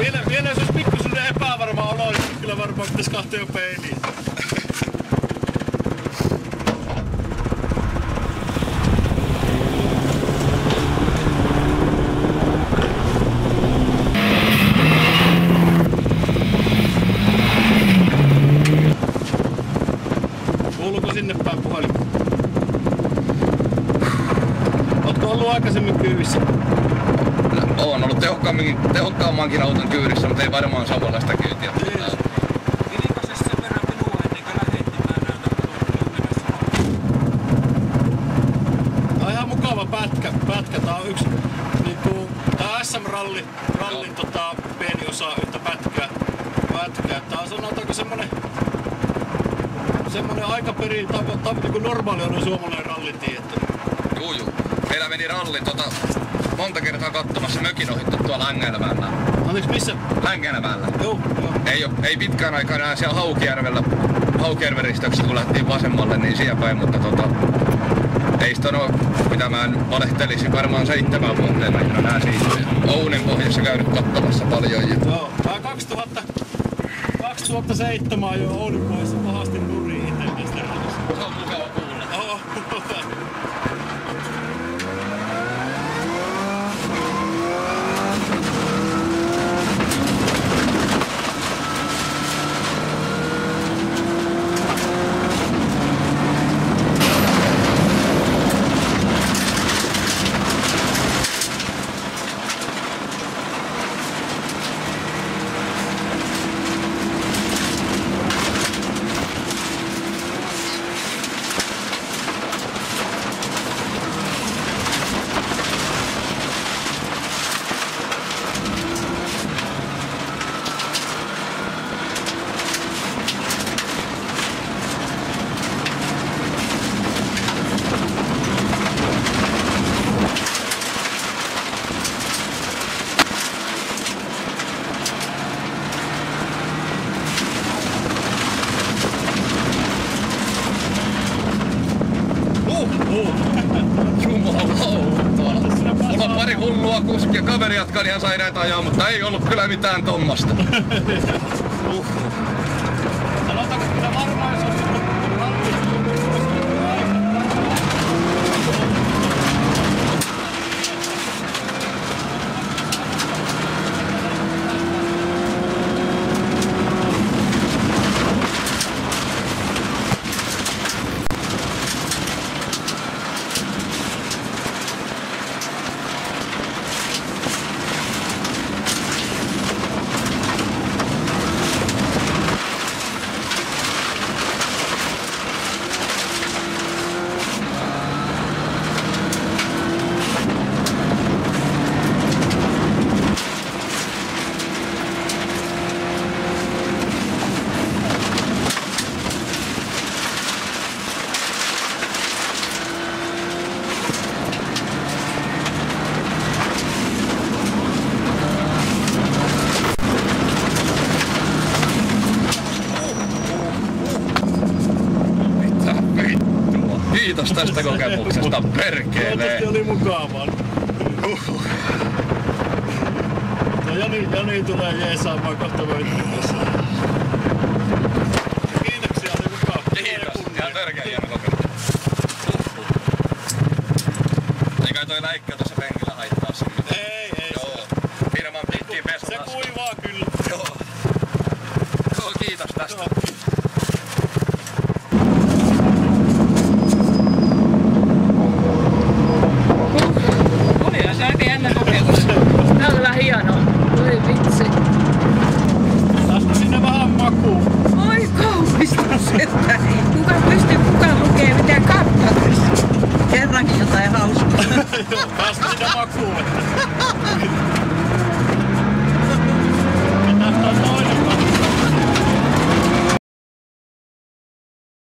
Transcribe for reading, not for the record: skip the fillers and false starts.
Vielä jos olisi pikkuisen epävarma olo, niin kyllä varmaan pitäisi kahtia jo peiliin. Kuuluuko sinne päin puhelin? Ootko ollut aikaisemmin kyyvissä? No, oon ollut tehokkaammankin auton kyydissä, mutta ei varmaan samanlaista kyytiä. Pitikö se sen verran minua ennen kuin lähetti? Mä näytän Tää on ihan mukava pätkä. Tää on yksi niinku, tää SM-rallin pieni osa yhtä pätkää. Tää on sanotaanko semmonen aika perin niinku normaali on suomalainen rallitie. Juu. Meillä meni ralli monta kertaa katsomassa mökin ohittu tuolla Längelmäellä. Anteeksi missä? Längelmäellä. Joo. Ei pitkään aikaa enää siellä Haukijärven risteyksessä, kun lähtiin vasemmalle, niin siellä päin, mutta ei sitä mitä mä valehtelisin, varmaan 7 vuoteen näin enää siitä. Oulun pohjassa käynyt katsomassa paljon. Joo, mä 2007 jo Oulun pohjassa pahasti nuriin itse tästä rallissa. Se on mukava kuulla. Oho. Mulla on pari hullua kuskia, kaveri jatkaa ihan sairaita ajaa, mutta ei ollut kyllä mitään tommasta. Sanotaanko kyllä varmaan, jos olisi Kiitos tästä kokemuksesta, perkelee. Toivottavasti oli mukavaa. Jani tulee jeesaamaan kohta voittaa. Kiitoksia, oli mukavaa. Kiitos, ihan perkeleen.